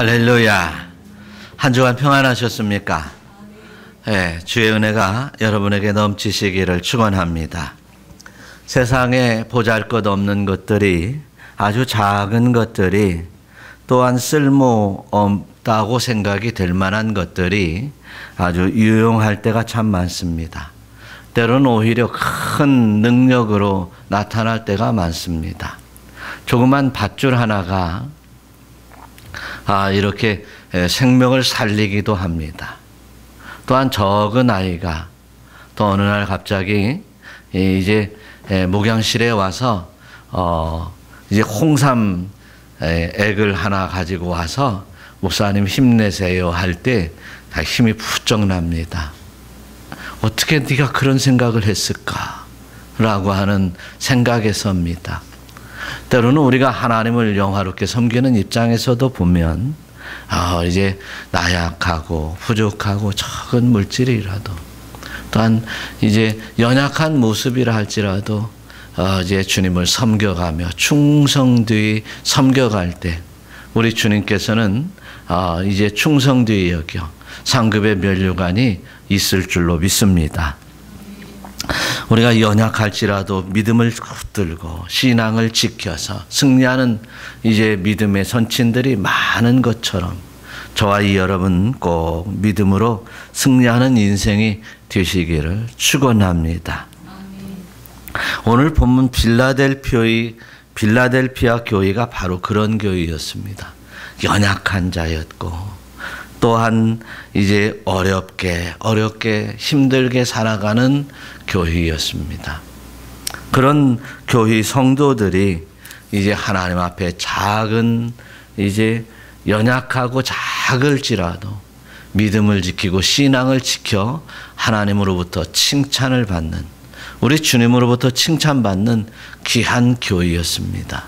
할렐루야. 한 주간 평안하셨습니까? 네, 주의 은혜가 여러분에게 넘치시기를 축원합니다. 세상에 보잘것없는 것들이, 아주 작은 것들이, 또한 쓸모없다고 생각이 될 만한 것들이 아주 유용할 때가 참 많습니다. 때로는 오히려 큰 능력으로 나타날 때가 많습니다. 조그만 밧줄 하나가 이렇게 생명을 살리기도 합니다. 또한 적은 아이가 또 어느 날 갑자기 이제 목양실에 와서 이제 홍삼 액을 하나 가지고 와서 목사님 힘내세요 할 때 다 힘이 부쩍 납니다. 어떻게 네가 그런 생각을 했을까? 라고 하는 생각에 섭니다. 때로는 우리가 하나님을 영화롭게 섬기는 입장에서도 보면 이제 나약하고 부족하고 적은 물질이라도, 또한 이제 연약한 모습이라 할지라도 이제 주님을 섬겨가며 충성되이 섬겨갈 때 우리 주님께서는 이제 충성되이 여겨 상급의 면류관이 있을 줄로 믿습니다. 우리가 연약할지라도 믿음을 붙들고 신앙을 지켜서 승리하는 이제 믿음의 선친들이 많은 것처럼 저와 이 여러분 꼭 믿음으로 승리하는 인생이 되시기를 축원합니다. 오늘 본문 빌라델피아 교회가 바로 그런 교회였습니다. 연약한 자였고, 또한 이제 어렵게 힘들게 살아가는 교회였습니다. 그런 교회 성도들이 이제 하나님 앞에 작은, 이제 연약하고 작을지라도 믿음을 지키고 신앙을 지켜 하나님으로부터 칭찬을 받는, 우리 주님으로부터 칭찬받는 귀한 교회였습니다.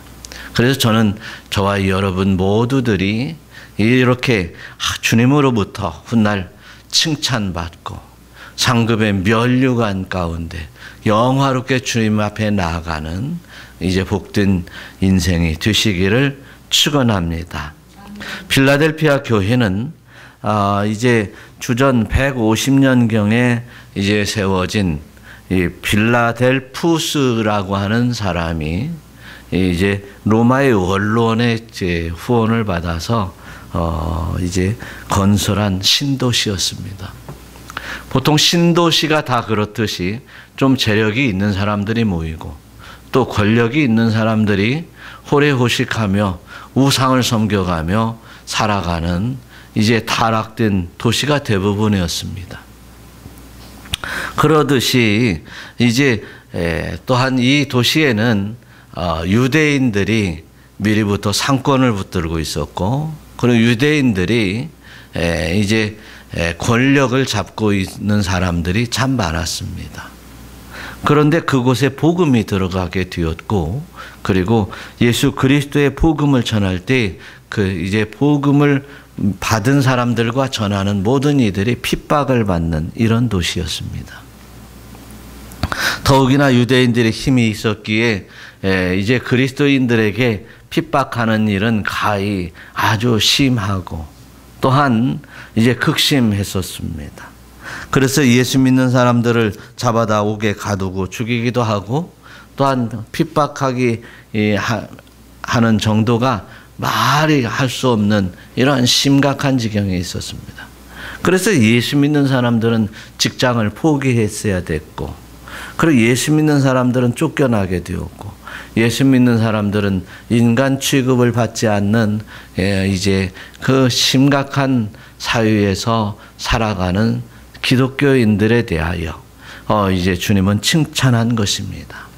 그래서 저는 저와 여러분 모두들이 이렇게 주님으로부터 훗날 칭찬받고 상급의 면류관 가운데 영화롭게 주님 앞에 나아가는 이제 복된 인생이 되시기를 축원합니다. 필라델피아 교회는 이제 주전 150년경에 이제 세워진 이 빌라델푸스라고 하는 사람이 이제 로마의 원로원의 후원을 받아서 이제 건설한 신도시였습니다. 보통 신도시가 다 그렇듯이 좀 재력이 있는 사람들이 모이고 또 권력이 있는 사람들이 호래호식하며 우상을 섬겨가며 살아가는 이제 타락된 도시가 대부분이었습니다. 그러듯이 이제 또한 이 도시에는 유대인들이 미리부터 상권을 붙들고 있었고, 그리고 유대인들이 이제 권력을 잡고 있는 사람들이 참 많았습니다. 그런데 그곳에 복음이 들어가게 되었고, 그리고 예수 그리스도의 복음을 전할 때 그 이제 복음을 받은 사람들과 전하는 모든 이들이 핍박을 받는 이런 도시였습니다. 더욱이나 유대인들의 힘이 있었기에 이제 그리스도인들에게 핍박하는 일은 가히 아주 심하고 또한 이제 극심했었습니다. 그래서 예수 믿는 사람들을 잡아다 옥에 가두고 죽이기도 하고, 또한 핍박하기 하는 정도가 말이 할 수 없는 이러한 심각한 지경에 있었습니다. 그래서 예수 믿는 사람들은 직장을 포기했어야 됐고, 그리고 예수 믿는 사람들은 쫓겨나게 되었고, 예수 믿는 사람들은 인간 취급을 받지 않는 이제 그 심각한 사회에서 살아가는 기독교인들에 대하여 이제 주님은 칭찬한 것입니다.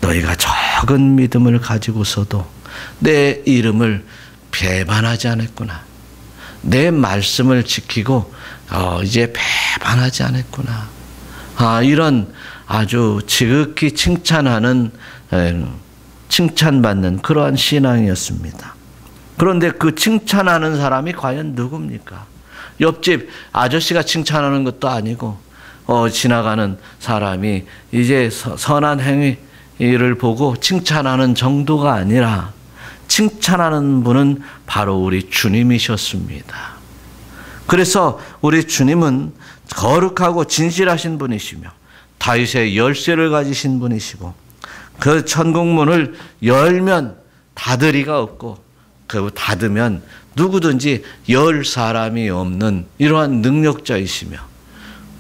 너희가 적은 믿음을 가지고서도 내 이름을 배반하지 않았구나. 내 말씀을 지키고 이제 배반하지 않았구나. 이런 아주 지극히 칭찬하는, 칭찬받는 그러한 신앙이었습니다. 그런데 그 칭찬하는 사람이 과연 누굽니까? 옆집 아저씨가 칭찬하는 것도 아니고 지나가는 사람이 이제 선한 행위를 보고 칭찬하는 정도가 아니라 칭찬하는 분은 바로 우리 주님이셨습니다. 그래서 우리 주님은 거룩하고 진실하신 분이시며 다윗의 열쇠를 가지신 분이시고 그 천국문을 열면 닫을 이가 없고 그 닫으면 누구든지 열 사람이 없는 이러한 능력자이시며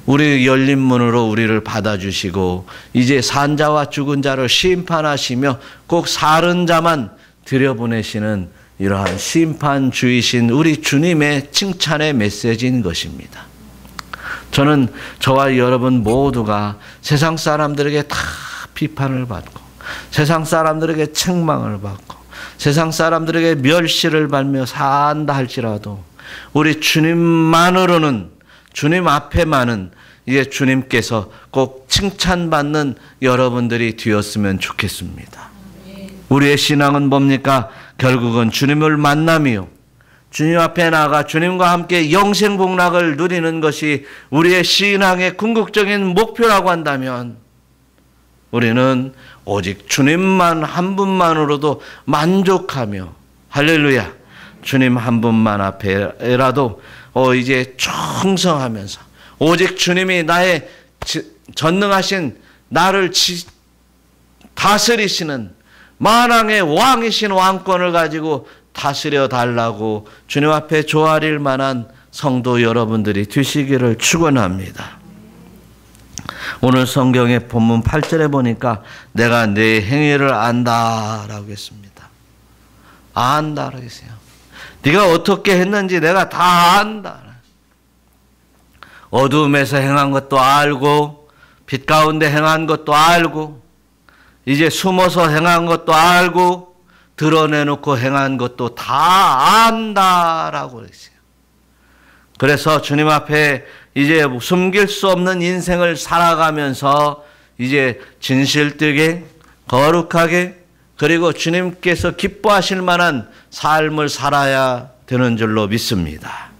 우리 열린 문으로 우리를 받아주시고 이제 산 자와 죽은 자를 심판하시며 꼭 살은 자만 들여보내시는 이러한 심판주이신 우리 주님의 칭찬의 메시지인 것입니다. 저는 저와 여러분 모두가 세상 사람들에게 다 비판을 받고 세상 사람들에게 책망을 받고 세상 사람들에게 멸시를 받며 산다 할지라도 우리 주님만으로는 주님 앞에만은 이제 주님께서 꼭 칭찬받는 여러분들이 되었으면 좋겠습니다. 우리의 신앙은 뭡니까? 결국은 주님을 만남이요. 주님 앞에 나아가 주님과 함께 영생복락을 누리는 것이 우리의 신앙의 궁극적인 목표라고 한다면 우리는 오직 주님만 한 분만으로도 만족하며 할렐루야 주님 한 분만 앞에라도 이제 충성하면서 오직 주님이 나의 전능하신 나를 다스리시는 만왕의 왕이신 왕권을 가지고 다스려 달라고 주님 앞에 조아릴 만한 성도 여러분들이 되시기를 축원합니다. 오늘 성경의 본문 8절에 보니까 내가 내 행위를 안다라고 했습니다. 안다라고 했어요. 네가 어떻게 했는지 내가 다 안다. 어두움에서 행한 것도 알고 빛 가운데 행한 것도 알고 이제 숨어서 행한 것도 알고 드러내놓고 행한 것도 다 안다라고 그랬어요. 그래서 주님 앞에 이제 숨길 수 없는 인생을 살아가면서 이제 진실되게 거룩하게 그리고 주님께서 기뻐하실 만한 삶을 살아야 되는 줄로 믿습니다.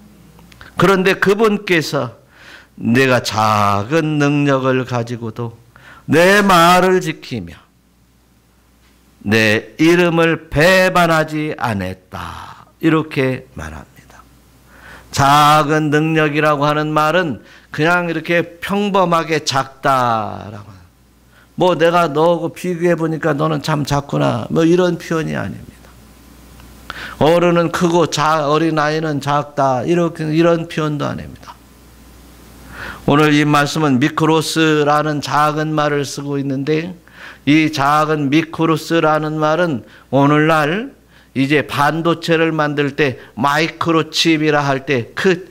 그런데 그분께서 내가 작은 능력을 가지고도 내 말을 지키며 내 이름을 배반하지 않았다. 이렇게 말합니다. 작은 능력이라고 하는 말은 그냥 이렇게 평범하게 작다라고. 뭐 내가 너하고 비교해 보니까 너는 참 작구나. 뭐 이런 표현이 아닙니다. 어른은 크고 어린 아이는 작다. 이런 표현도 아닙니다. 오늘 이 말씀은 미크로스라는 작은 말을 쓰고 있는데 이 작은 미크로스라는 말은 오늘날 이제 반도체를 만들 때 마이크로칩이라 할 때 그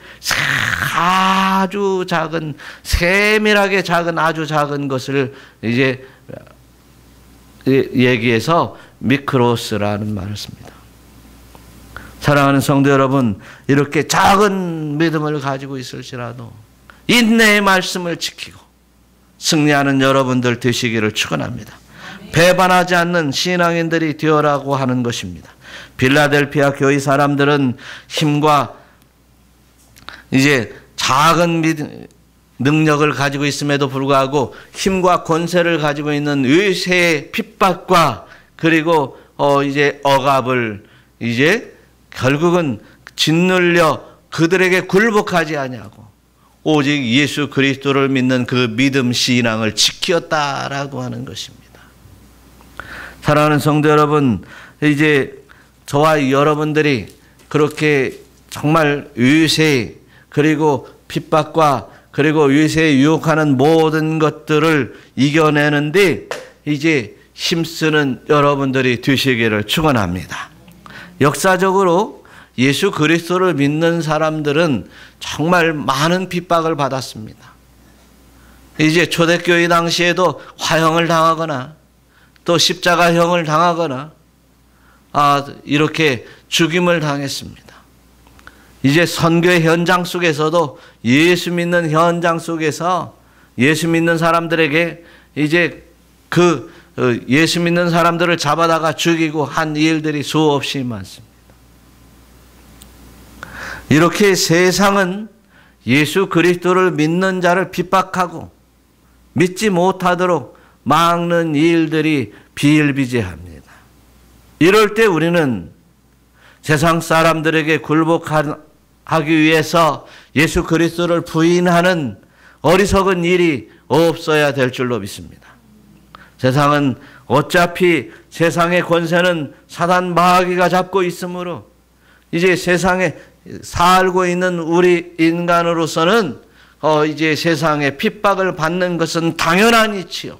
아주 작은 세밀하게 작은 아주 작은 것을 이제 얘기해서 미크로스라는 말을 씁니다. 사랑하는 성도 여러분, 이렇게 작은 믿음을 가지고 있을지라도 인내의 말씀을 지키고 승리하는 여러분들 되시기를 축원합니다. 배반하지 않는 신앙인들이 되어라고 하는 것입니다. 빌라델피아 교회 사람들은 힘과 이제 작은 능력을 가지고 있음에도 불구하고 힘과 권세를 가지고 있는 의세의 핍박과 그리고 이제 억압을 이제 결국은 짓눌려 그들에게 굴복하지 아니하고 오직 예수 그리스도를 믿는 그 믿음 신앙을 지켰다라고 하는 것입니다. 사랑하는 성도 여러분, 이제 저와 여러분들이 그렇게 정말 의세 그리고 핍박과 그리고 의세에 유혹하는 모든 것들을 이겨내는데 이제 힘쓰는 여러분들이 되시기를 축원합니다. 역사적으로 예수 그리스도를 믿는 사람들은 정말 많은 핍박을 받았습니다. 이제 초대교회 당시에도 화형을 당하거나 또 십자가형을 당하거나 이렇게 죽임을 당했습니다. 이제 선교의 현장 속에서도 예수 믿는 현장 속에서 예수 믿는 사람들에게 이제 예수 믿는 사람들을 잡아다가 죽이고 한 일들이 수없이 많습니다. 이렇게 세상은 예수 그리스도를 믿는 자를 핍박하고 믿지 못하도록 막는 일들이 비일비재합니다. 이럴 때 우리는 세상 사람들에게 굴복하기 위해서 예수 그리스도를 부인하는 어리석은 일이 없어야 될 줄로 믿습니다. 세상은 어차피 세상의 권세는 사단 마귀가 잡고 있으므로 이제 세상에 살고 있는 우리 인간으로서는 이제 세상의 핍박을 받는 것은 당연한 이치요.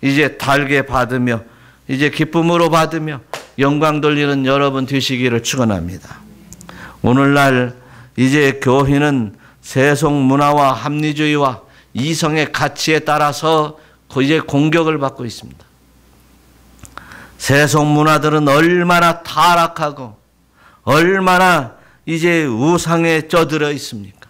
이제 달게 받으며 이제 기쁨으로 받으며 영광 돌리는 여러분 되시기를 축원합니다. 오늘날 이제 교회는 세속 문화와 합리주의와 이성의 가치에 따라서 이제 공격을 받고 있습니다. 세속 문화들은 얼마나 타락하고 얼마나 이제 우상에 쩌들어 있습니까?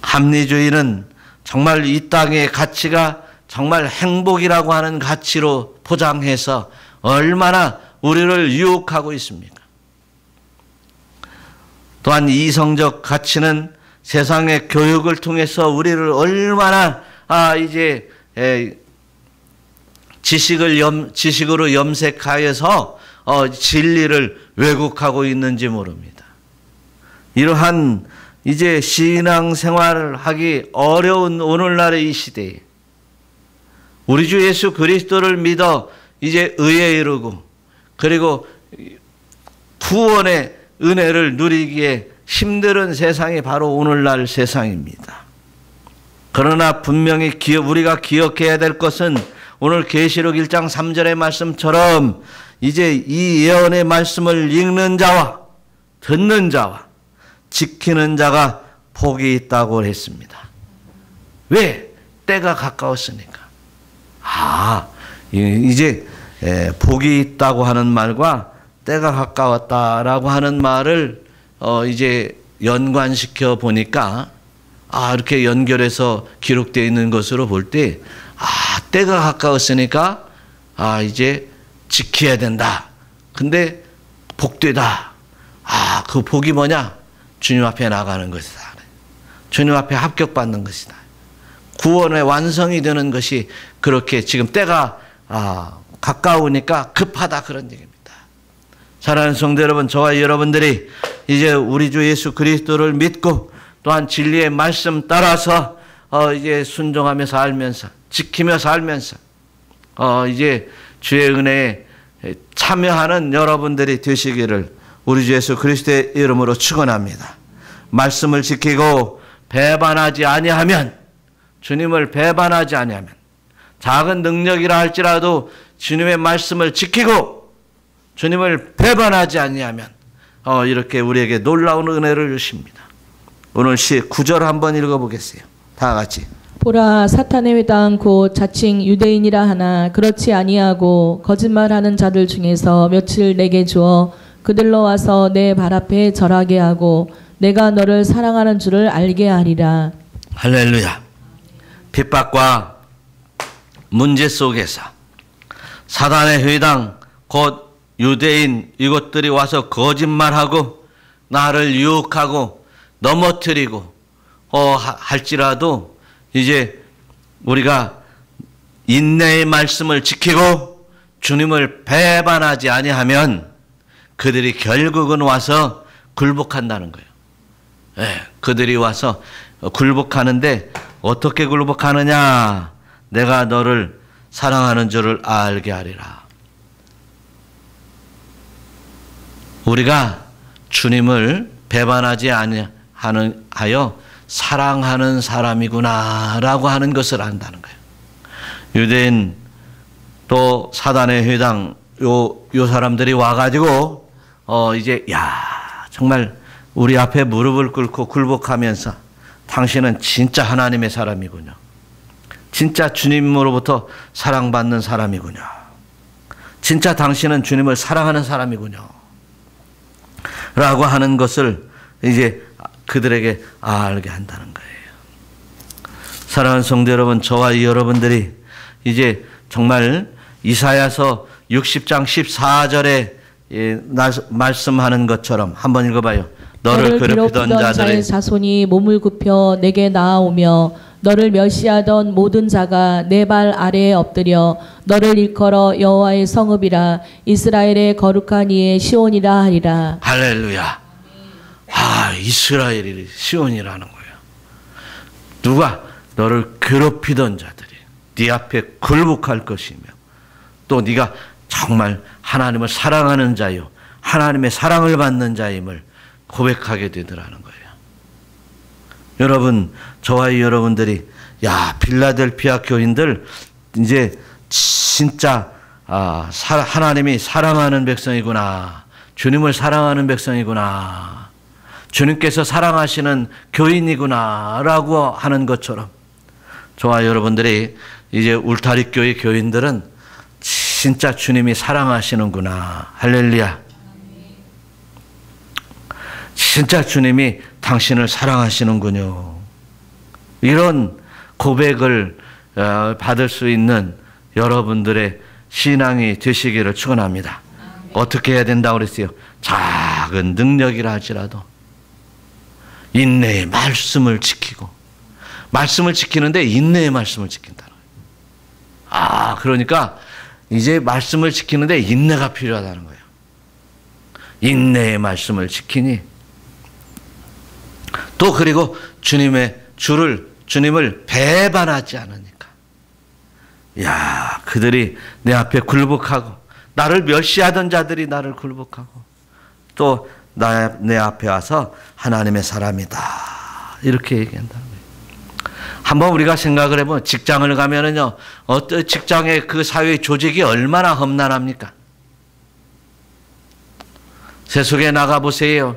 합리주의는 정말 이 땅의 가치가 정말 행복이라고 하는 가치로 포장해서 얼마나 우리를 유혹하고 있습니까? 또한 이성적 가치는 세상의 교육을 통해서 우리를 얼마나 이제 지식으로 염색하여서 진리를 왜곡하고 있는지 모릅니다. 이러한 이제 신앙생활을 하기 어려운 오늘날의 이 시대에 우리 주 예수 그리스도를 믿어 이제 의에 이르고 그리고 구원의 은혜를 누리기에 힘든 세상이 바로 오늘날 세상입니다. 그러나 분명히 우리가 기억해야 될 것은 오늘 계시록 1장 3절의 말씀처럼 이제 이 예언의 말씀을 읽는 자와 듣는 자와 지키는 자가 복이 있다고 했습니다. 왜? 때가 가까웠으니까. 이제 복이 있다고 하는 말과 때가 가까웠다라고 하는 말을 이제 연관시켜 보니까 이렇게 연결해서 기록되어 있는 것으로 볼 때 때가 가까웠으니까 이제 지켜야 된다. 근데 복되다. 그 복이 뭐냐? 주님 앞에 나가는 것이다. 주님 앞에 합격받는 것이다. 구원의 완성이 되는 것이 그렇게 지금 때가 가까우니까 급하다 그런 얘기입니다. 사랑하는 성도 여러분, 저와 여러분들이 이제 우리 주 예수 그리스도를 믿고 또한 진리의 말씀 따라서 이제 순종하며 살면서 지키며 살면서 이제 주의 은혜에 참여하는 여러분들이 되시기를 우리 주 예수 그리스도의 이름으로 축원합니다. 말씀을 지키고 배반하지 아니하면, 주님을 배반하지 아니하면, 작은 능력이라 할지라도 주님의 말씀을 지키고 주님을 배반하지 아니하면 이렇게 우리에게 놀라운 은혜를 주십니다. 오늘 9절 한번 읽어보겠어요. 다 같이. 보라, 사탄의 회당 곧 자칭 유대인이라 하나 그렇지 아니하고 거짓말하는 자들 중에서 며칠 내게 주어 그들로 와서 내 발 앞에 절하게 하고 내가 너를 사랑하는 줄을 알게 하리라. 할렐루야. 핍박과 문제 속에서 사단의 회당 곧 유대인 이것들이 와서 거짓말하고 나를 유혹하고 넘어뜨리고 할지라도 이제 우리가 인내의 말씀을 지키고 주님을 배반하지 아니하면 그들이 결국은 와서 굴복한다는 거예요. 그들이 와서 굴복하는데 어떻게 굴복하느냐? 내가 너를 사랑하는 줄을 알게 하리라. 우리가 주님을 배반하지 아니하여 사랑하는 사람이구나라고 하는 것을 안다는 거예요. 유대인 또 사단의 회당 요 사람들이 와가지고 이제 정말 우리 앞에 무릎을 꿇고 굴복하면서 당신은 진짜 하나님의 사람이군요. 진짜 주님으로부터 사랑받는 사람이군요. 진짜 당신은 주님을 사랑하는 사람이군요. 라고 하는 것을 이제 그들에게 알게 한다는 거예요. 사랑하는 성도 여러분, 저와 여러분들이 이제 정말 이사야서 60장 14절에 말씀하는 것처럼 한번 읽어봐요. 너를 괴롭히던 자들의 자손이 몸을 굽혀 내게 나아오며 너를 멸시하던 모든 자가 내 발 아래에 엎드려 너를 일컬어 여호와의 성읍이라 이스라엘의 거룩한 이의 시온이라 하리라. 할렐루야. 아, 이스라엘이 시온이라는 거예요. 누가 너를 괴롭히던 자들이 네 앞에 굴복할 것이며 또 네가 정말 하나님을 사랑하는 자요 하나님의 사랑을 받는 자임을 고백하게 되더라는 거예요. 여러분, 저와 여러분들이 필라델피아 교인들 이제 진짜 하나님이 사랑하는 백성이구나. 주님을 사랑하는 백성이구나. 주님께서 사랑하시는 교인이구나 라고 하는 것처럼 저와 여러분들이 이제 울타리 교회 교인들은 진짜 주님이 사랑하시는구나. 할렐루야. 진짜 주님이 당신을 사랑하시는군요. 이런 고백을 받을 수 있는 여러분들의 신앙이 되시기를 축원합니다. 어떻게 해야 된다고 그랬어요? 작은 능력이라 할지라도 인내의 말씀을 지키고, 말씀을 지키는데 인내의 말씀을 지킨다는 거예요. 그러니까 이제 말씀을 지키는데 인내가 필요하다는 거예요. 인내의 말씀을 지키니 또 그리고 주님을 배반하지 않으니까. 그들이 내 앞에 굴복하고 나를 멸시하던 자들이 나를 굴복하고 또 내 앞에 와서 하나님의 사람이다 이렇게 얘기한다는 거예요. 한번 우리가 생각을 해보면 직장을 가면은요, 어떤 직장의 그 사회 조직이 얼마나 험난합니까? 세속에 나가보세요.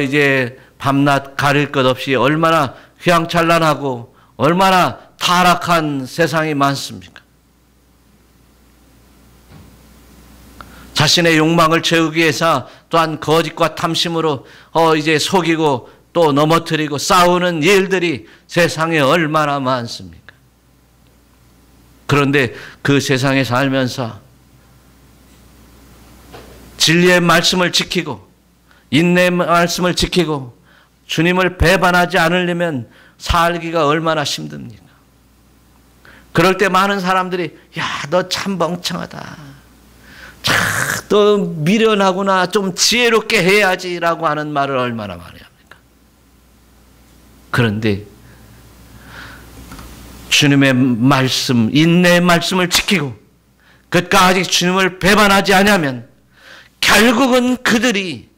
이제 밤낮 가릴 것 없이 얼마나 휘황찬란하고 얼마나 타락한 세상이 많습니까? 자신의 욕망을 채우기 위해서 또한 거짓과 탐심으로 이제 속이고 또 넘어뜨리고 싸우는 일들이 세상에 얼마나 많습니까? 그런데 그 세상에 살면서 진리의 말씀을 지키고 인내의 말씀을 지키고 주님을 배반하지 않으려면 살기가 얼마나 힘듭니까? 그럴 때 많은 사람들이 너 참 멍청하다. 너 미련하구나. 좀 지혜롭게 해야지라고 하는 말을 얼마나 많이 합니까? 그런데 주님의 말씀, 인내의 말씀을 지키고 끝까지 주님을 배반하지 않으면 결국은 그들이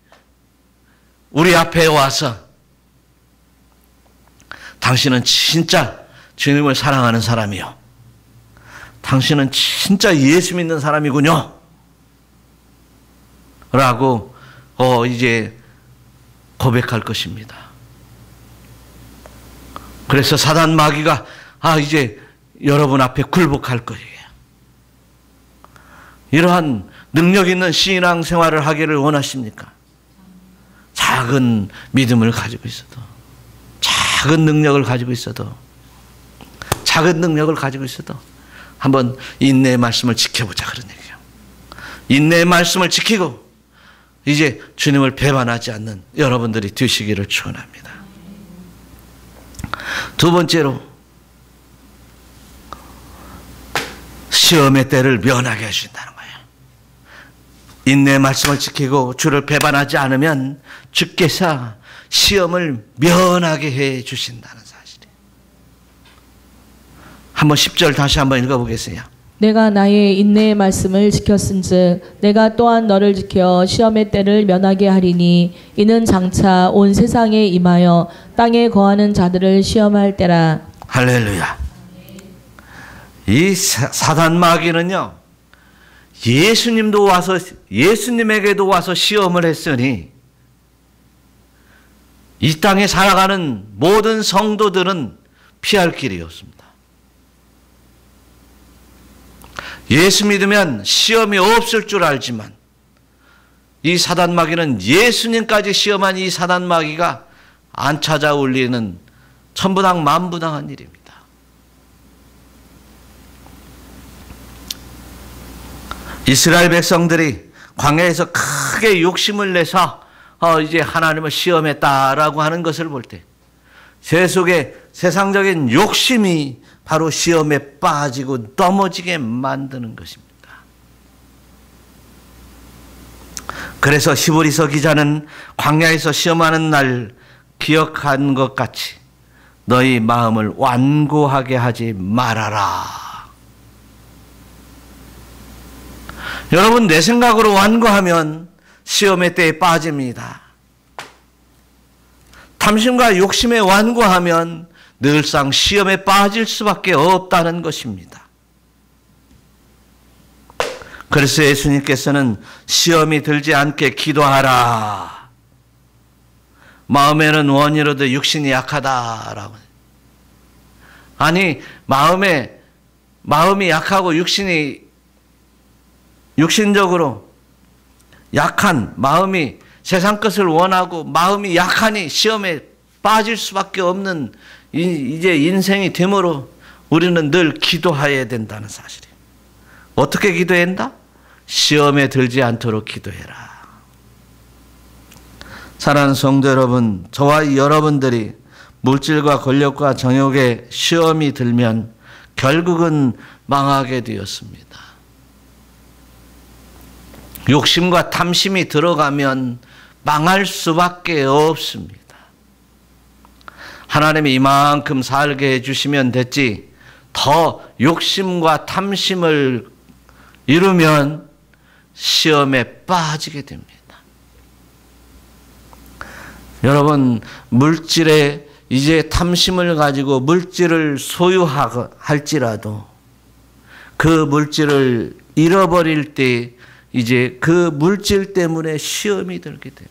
우리 앞에 와서 당신은 진짜 주님을 사랑하는 사람이요. 당신은 진짜 예수 믿는 사람이군요. 라고 이제 고백할 것입니다. 그래서 사단 마귀가 이제 여러분 앞에 굴복할 거예요. 이러한 능력 있는 신앙 생활을 하기를 원하십니까? 작은 믿음을 가지고 있어도, 작은 능력을 가지고 있어도, 작은 능력을 가지고 있어도 한번 인내의 말씀을 지켜보자 그런 얘기예요. 인내의 말씀을 지키고 이제 주님을 배반하지 않는 여러분들이 되시기를 축원합니다. 두 번째로 시험의 때를 면하게 해주신다는 거예요. 인내의 말씀을 지키고 주를 배반하지 않으면 주께서 시험을 면하게 해주신다는 사실이에요. 한번 10절 다시 한번 읽어보겠어요. 내가 나의 인내의 말씀을 지켰은즉 내가 또한 너를 지켜 시험의 때를 면하게 하리니 이는 장차 온 세상에 임하여 땅에 거하는 자들을 시험할 때라. 할렐루야. 이 사단 마귀는요, 예수님에게도 와서 시험을 했으니 이 땅에 살아가는 모든 성도들은 피할 길이 없습니다. 예수 믿으면 시험이 없을 줄 알지만 이 사단 마귀는 예수님까지 시험한 이 사단 마귀가 안 찾아올리는 천부당 만부당한 일입니다. 이스라엘 백성들이 광야에서 크게 욕심을 내서 이제 하나님을 시험했다라고 하는 것을 볼 때 세속의 세상적인 욕심이 바로 시험에 빠지고 넘어지게 만드는 것입니다. 그래서 히브리서 기자는 광야에서 시험하는 날 기억한 것 같이 너희 마음을 완고하게 하지 말아라. 여러분, 내 생각으로 완고하면 시험의 때에 빠집니다. 탐심과 욕심에 완고하면 늘상 시험에 빠질 수밖에 없다는 것입니다. 그래서 예수님께서는 시험이 들지 않게 기도하라. 마음에는 원이로도 육신이 약하다라고. 아니, 마음이 약하고 육신적으로 약한 마음이 세상 것을 원하고 마음이 약하니 시험에 빠질 수밖에 없는 이제 인생이 되므로 우리는 늘 기도해야 된다는 사실이에요. 어떻게 기도해야 한다? 시험에 들지 않도록 기도해라. 사랑하는 성도 여러분, 저와 여러분들이 물질과 권력과 정욕에 시험이 들면 결국은 망하게 되었습니다. 욕심과 탐심이 들어가면 망할 수밖에 없습니다. 하나님이 이만큼 살게 해주시면 됐지, 더 욕심과 탐심을 이루면 시험에 빠지게 됩니다. 여러분, 물질에 이제 탐심을 가지고 물질을 소유할지라도 그 물질을 잃어버릴 때 이제 그 물질 때문에 시험이 들게 됩니다.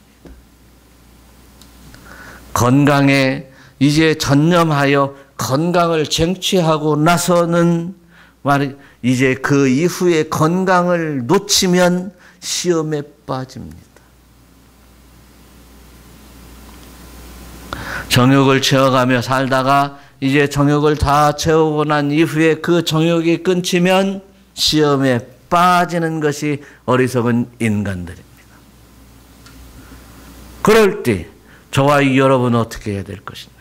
건강에 이제 전념하여 건강을 쟁취하고 나서는 이제 그 이후에 건강을 놓치면 시험에 빠집니다. 정욕을 채워가며 살다가 이제 정욕을 다 채우고 난 이후에 그 정욕이 끊기면 시험에 빠지는 것이 어리석은 인간들입니다. 그럴 때 저와 여러분은 어떻게 해야 될 것이냐?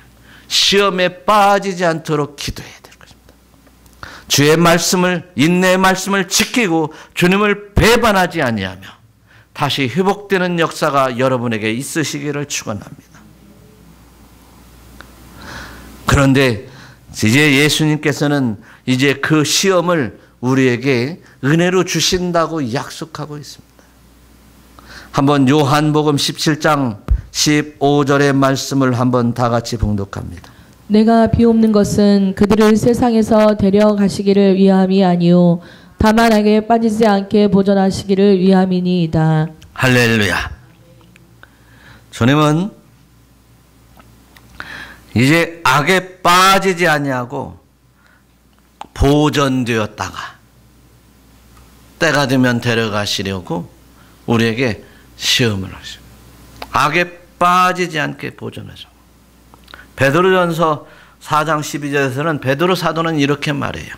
시험에 빠지지 않도록 기도해야 될 것입니다. 주의 말씀을, 인내의 말씀을 지키고 주님을 배반하지 아니하며 다시 회복되는 역사가 여러분에게 있으시기를 축원합니다. 그런데 이제 예수님께서는 이제 그 시험을 우리에게 은혜로 주신다고 약속하고 있습니다. 한번 요한복음 17장 15절의 말씀을 한번 다 같이 봉독합니다. 내가 비옵는 것은 그들을 세상에서 데려가시기를 위함이 아니요 다만 악에 빠지지 않게 보존하시기를 위함이니이다. 할렐루야. 주님은 이제 악에 빠지지 아니하고 보존되었다가 때가 되면 데려가시려고 우리에게 시험을 하십니다. 악에 빠지지 않게 보존해서. 베드로전서 4장 12절에서는 베드로 사도는 이렇게 말해요.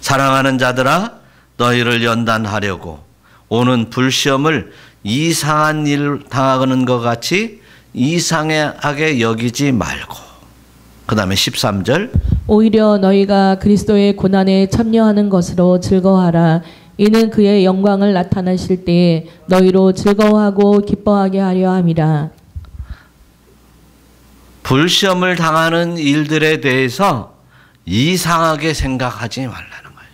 사랑하는 자들아, 너희를 연단하려고 오는 불시험을 이상한 일 당하는 것 같이 이상하게 여기지 말고. 그 다음에 13절. 오히려 너희가 그리스도의 고난에 참여하는 것으로 즐거워하라. 이는 그의 영광을 나타내실 때에 너희로 즐거워하고 기뻐하게 하려 함이라. 불시험을 당하는 일들에 대해서 이상하게 생각하지 말라는 거예요.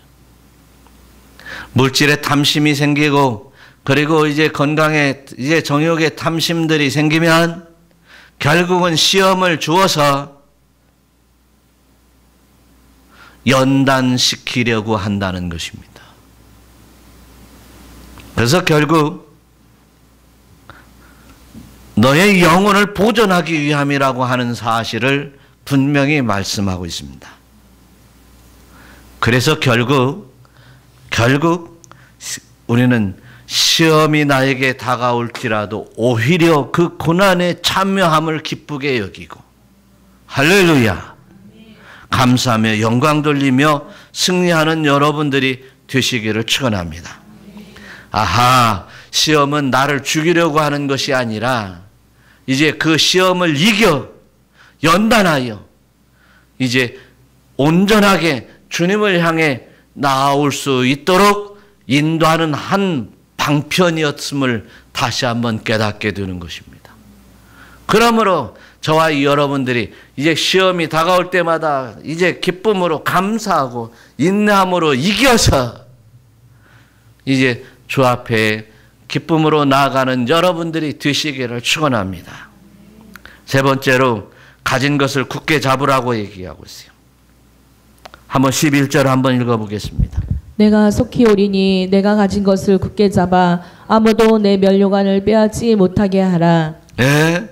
물질에 탐심이 생기고 그리고 이제 건강에 이제 정욕의 탐심들이 생기면 결국은 시험을 주어서 연단시키려고 한다는 것입니다. 그래서 결국 너의 영혼을 보존하기 위함이라고 하는 사실을 분명히 말씀하고 있습니다. 그래서 결국 우리는 시험이 나에게 다가올지라도 오히려 그 고난에 참여함을 기쁘게 여기고 할렐루야 감사하며 영광 돌리며 승리하는 여러분들이 되시기를 축원합니다. 아하, 시험은 나를 죽이려고 하는 것이 아니라 이제 그 시험을 이겨 연단하여 이제 온전하게 주님을 향해 나아올 수 있도록 인도하는 한 방편이었음을 다시 한번 깨닫게 되는 것입니다. 그러므로 저와 여러분들이 이제 시험이 다가올 때마다 이제 기쁨으로 감사하고 인내함으로 이겨서 이제 주 앞에 기쁨으로 나아가는 여러분들이 되시기를 축원합니다. 세 번째로 가진 것을 굳게 잡으라고 얘기하고 있어요. 한번 11절 한번 읽어보겠습니다. 내가 속히 오리니 내가 가진 것을 굳게 잡아 아무도 내 면류관을 빼앗지 못하게 하라. 네,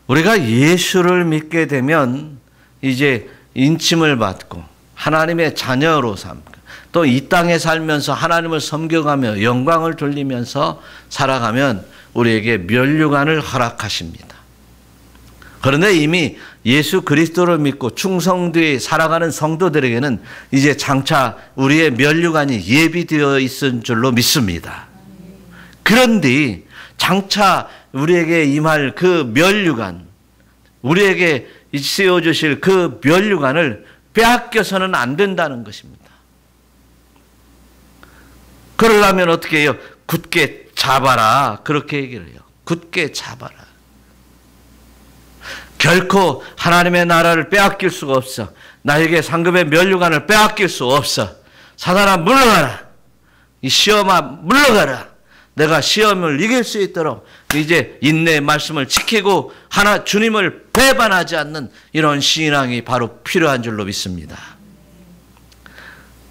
우리가 예수를 믿게 되면 이제 인침을 받고 하나님의 자녀로 삼고 또 이 땅에 살면서 하나님을 섬겨가며 영광을 돌리면서 살아가면 우리에게 면류관을 허락하십니다. 그런데 이미 예수 그리스도를 믿고 충성되이 살아가는 성도들에게는 이제 장차 우리의 면류관이 예비되어 있을 줄로 믿습니다. 그런데 장차 우리에게 임할 그 면류관, 우리에게 세워주실 그 면류관을 빼앗겨서는 안 된다는 것입니다. 그러려면 어떻게 해요? 굳게 잡아라. 그렇게 얘기를 해요. 굳게 잡아라. 결코 하나님의 나라를 빼앗길 수가 없어. 나에게 상급의 면류관을 빼앗길 수 없어. 사단아 물러가라. 이 시험아 물러가라. 내가 시험을 이길 수 있도록 이제 인내의 말씀을 지키고 하나 주님을 배반하지 않는 이런 신앙이 바로 필요한 줄로 믿습니다.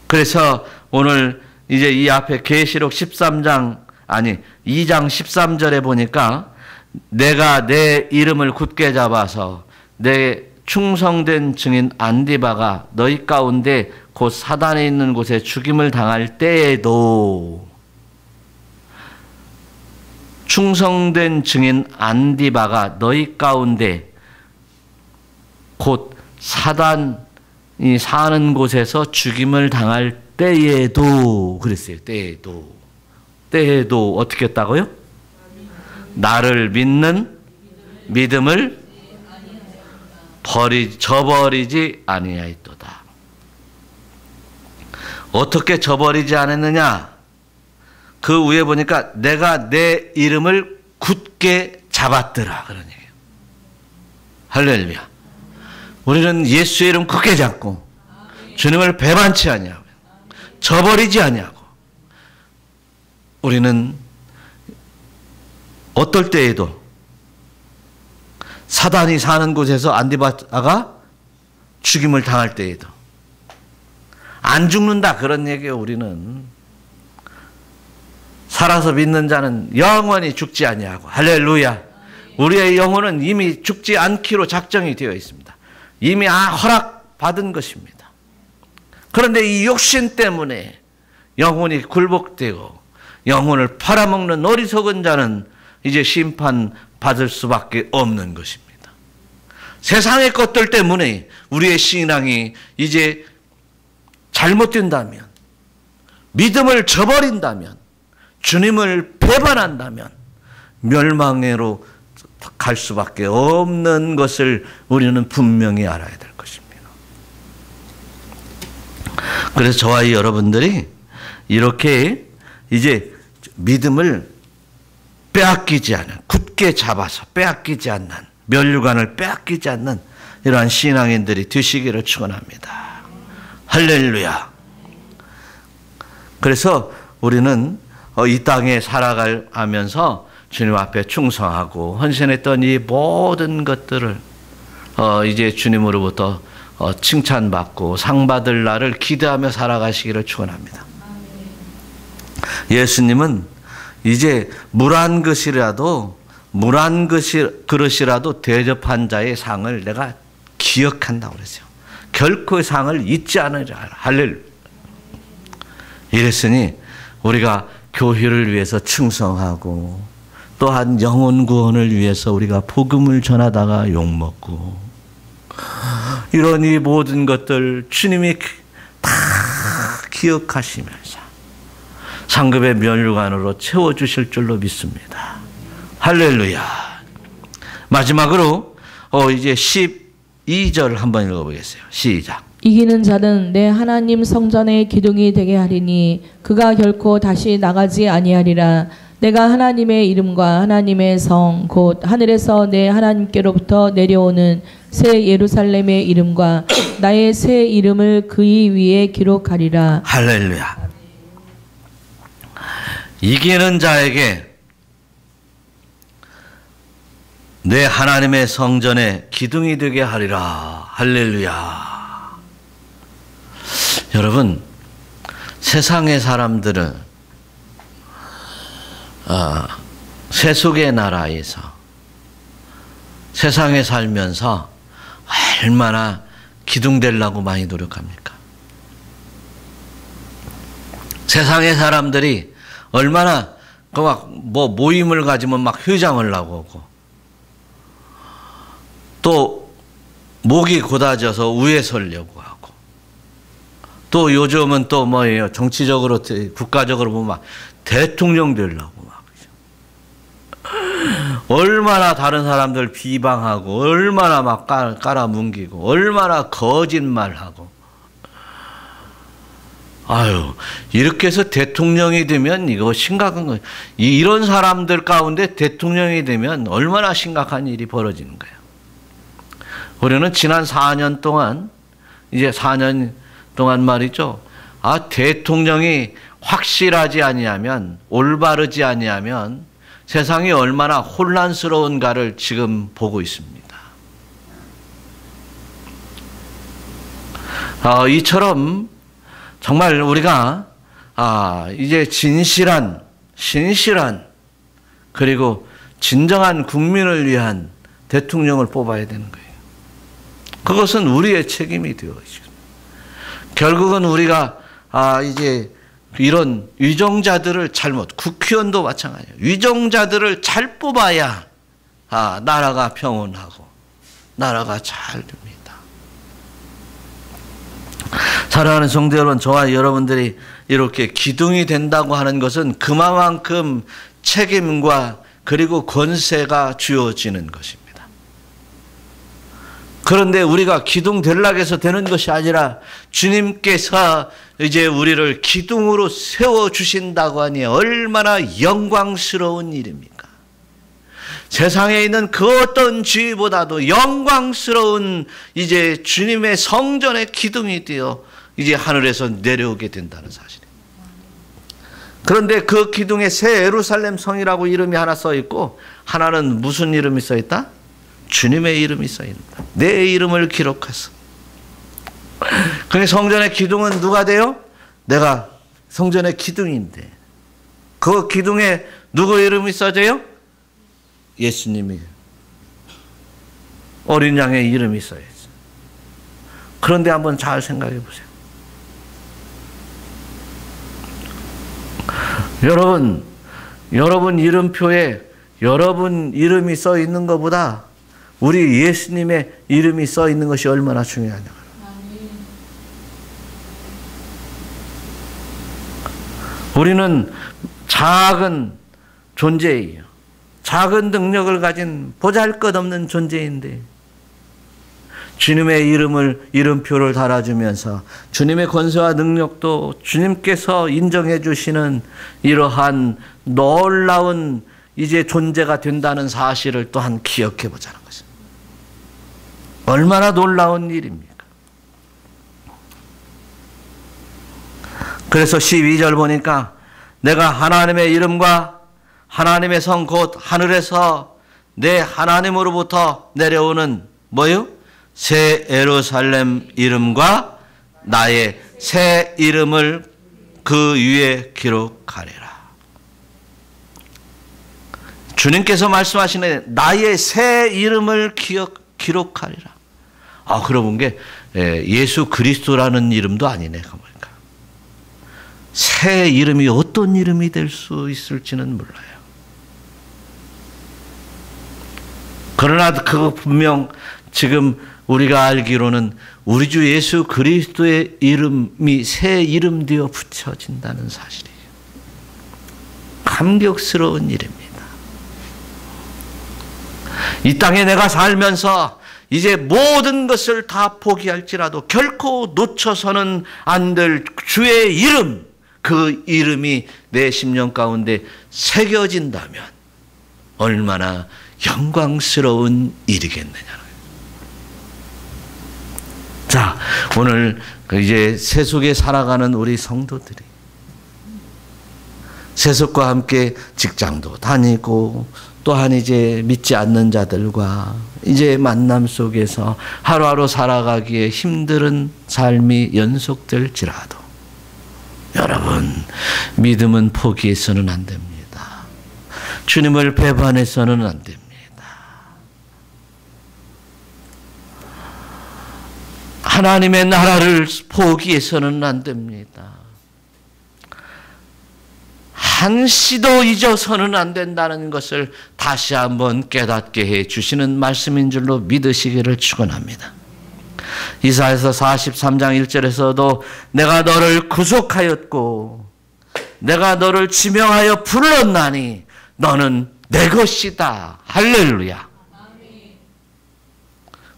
그래서 오늘 이제 이 앞에 계시록 2장 13절에 보니까 내가 내 이름을 굳게 잡아서 내 충성된 증인 안디바가 너희 가운데 곧 사단에 있는 곳에 죽임을 당할 때에도 충성된 증인 안디바가 너희 가운데 곧 사단이 사는 곳에서 죽임을 당할 때에도 그랬어요. 때에도 어떻게 했다고요? 나를 믿는 믿음을 저버리지 아니하였도다. 어떻게 저버리지 않았느냐? 그 위에 보니까 내가 내 이름을 굳게 잡았더라 그런 얘기예요. 할렐루야. 우리는 예수의 이름 굳게 잡고 주님을 배반치 아니하고 저버리지 아니하고 우리는 어떨 때에도 사단이 사는 곳에서 안디바가 죽임을 당할 때에도 안 죽는다 그런 얘기예요. 우리는 살아서 믿는 자는 영원히 죽지 아니하고 할렐루야. 우리의 영혼은 이미 죽지 않기로 작정이 되어 있습니다. 이미 허락받은 것입니다. 그런데 이 욕심 때문에 영혼이 굴복되고 영혼을 팔아먹는 어리석은 자는 이제 심판받을 수밖에 없는 것입니다. 세상의 것들 때문에 우리의 신앙이 이제 잘못된다면, 믿음을 저버린다면, 주님을 배반한다면 멸망으로 갈 수밖에 없는 것을 우리는 분명히 알아야 될 것입니다. 그래서 저와 여러분들이 이렇게 이제 믿음을 빼앗기지 않은, 굳게 잡아서 빼앗기지 않는, 면류관을 빼앗기지 않는 이러한 신앙인들이 되시기를 축원합니다. 할렐루야. 그래서 우리는 이 땅에 살아가면서 주님 앞에 충성하고 헌신했던 이 모든 것들을 이제 주님으로부터 칭찬받고 상 받을 날을 기대하며 살아가시기를 축원합니다. 예수님은 이제 물 한 그릇이라도 대접한 자의 상을 내가 기억한다고 그랬어요. 결코 상을 잊지 않으리라. 할렐루야. 이랬으니 우리가 교회를 위해서 충성하고 또한 영혼 구원을 위해서 우리가 복음을 전하다가 욕먹고 이런 이 모든 것들 주님이 다 기억하시면서 상급의 면류관으로 채워주실 줄로 믿습니다. 할렐루야. 마지막으로 이제 2절 한번 읽어보겠어요. 시작. 이기는 자는 내 하나님 성전의 기둥이 되게 하리니 그가 결코 다시 나가지 아니하리라. 내가 하나님의 이름과 하나님의 성 곧 하늘에서 내 하나님께로부터 내려오는 새 예루살렘의 이름과 나의 새 이름을 그의 위에 기록하리라. 할렐루야. 이기는 자에게 내 하나님의 성전에 기둥이 되게 하리라. 할렐루야. 여러분, 세상의 사람들은 세속의 나라에서 세상에 살면서 얼마나 기둥 되려고 많이 노력합니까? 세상의 사람들이 얼마나 막 뭐 모임을 가지면 막 회장을 나오고 또 목이 곧아져서 위에 서려고 하고 또 요즘은 또 뭐예요? 정치적으로 국가적으로 보면 막 대통령 되려고 막 얼마나 다른 사람들 비방하고 얼마나 막 깔아뭉기고 얼마나 거짓말하고 아유, 이렇게 해서 대통령이 되면 이거 심각한 거예요. 이런 사람들 가운데 대통령이 되면 얼마나 심각한 일이 벌어지는 거예요. 우리는 지난 4년 동안, 이제 4년 동안 말이죠. 대통령이 확실하지 아니하면, 올바르지 아니하면 세상이 얼마나 혼란스러운가를 지금 보고 있습니다. 이처럼 정말 우리가 이제 진실한 그리고 진정한 국민을 위한 대통령을 뽑아야 되는 거예요. 그것은 우리의 책임이 되어 있습니다. 결국은 우리가 이제 이런 위정자들을 국회의원도 마찬가지예요. 위정자들을 잘 뽑아야 나라가 평온하고 나라가 잘 됩니다. 사랑하는 성도 여러분, 저와 여러분들이 이렇게 기둥이 된다고 하는 것은 그만큼 책임과 그리고 권세가 주어지는 것입니다. 그런데 우리가 기둥 되려고 해서 되는 것이 아니라 주님께서 이제 우리를 기둥으로 세워주신다고 하니 얼마나 영광스러운 일입니까? 세상에 있는 그 어떤 지위보다도 영광스러운 이제 주님의 성전의 기둥이 되어 이제 하늘에서 내려오게 된다는 사실이에요. 그런데 그 기둥에 새 예루살렘 성이라고 이름이 하나 써 있고 하나는 무슨 이름이 써 있다? 주님의 이름이 써 있다. 내 이름을 기록해서. 그게 성전의 기둥은 누가 돼요? 내가 성전의 기둥인데 그 기둥에 누구 이름이 써져요? 예수님이 어린 양의 이름이 써있어요. 그런데 한번 잘 생각해 보세요. 여러분 이름표에 여러분 이름이 써 있는 것보다 우리 예수님의 이름이 써 있는 것이 얼마나 중요하냐. 우리는 작은 존재예요. 작은 능력을 가진 보잘것없는 존재인데 주님의 이름표를 달아주면서 주님의 권세와 능력도 주님께서 인정해 주시는 이러한 놀라운 이제 존재가 된다는 사실을 또한 기억해 보자는 것입니다. 얼마나 놀라운 일입니까? 그래서 12절 보니까 내가 하나님의 이름과 하나님의 성 곧 하늘에서 내 하나님으로부터 내려오는 뭐요? 새 예루살렘 이름과 나의 새 이름을 그 위에 기록하리라. 주님께서 말씀하시는 나의 새 이름을 기록하리라. 그러고 본 게 예수 그리스도라는 이름도 아니네. 보니까 새 이름이 어떤 이름이 될 수 있을지는 몰라요. 그러나 그거 분명 지금 우리가 알기로는 우리 주 예수 그리스도의 이름이 새 이름 되어 붙여진다는 사실이에요. 감격스러운 일입니다. 이 땅에 내가 살면서 이제 모든 것을 다 포기할지라도 결코 놓쳐서는 안 될 주의 이름, 그 이름이 내 심령 가운데 새겨진다면 얼마나 영광스러운 일이겠느냐. 자, 오늘 이제 세속에 살아가는 우리 성도들이 세속과 함께 직장도 다니고 또한 이제 믿지 않는 자들과 이제 만남 속에서 하루하루 살아가기에 힘든 삶이 연속될지라도 여러분, 믿음은 포기해서는 안 됩니다. 주님을 배반해서는 안 됩니다. 하나님의 나라를 포기해서는 안 됩니다. 한시도 잊어서는 안 된다는 것을 다시 한번 깨닫게 해 주시는 말씀인 줄로 믿으시기를 축원합니다. 이사야서 43장 1절에서도 내가 너를 구속하였고 내가 너를 지명하여 불렀나니 너는 내 것이다. 할렐루야.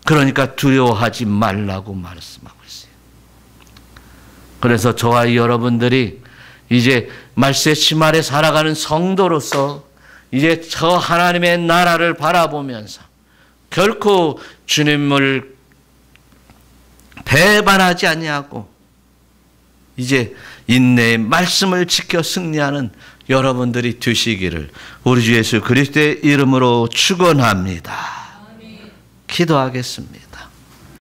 그러니까 두려워하지 말라고 말씀하고 있어요. 그래서 저와 여러분들이 이제 말세 심할에 살아가는 성도로서 이제 저 하나님의 나라를 바라보면서 결코 주님을 배반하지 아니하고 이제 인내의 말씀을 지켜 승리하는 여러분들이 되시기를 우리 주 예수 그리스도의 이름으로 축원합니다. 기도하겠습니다.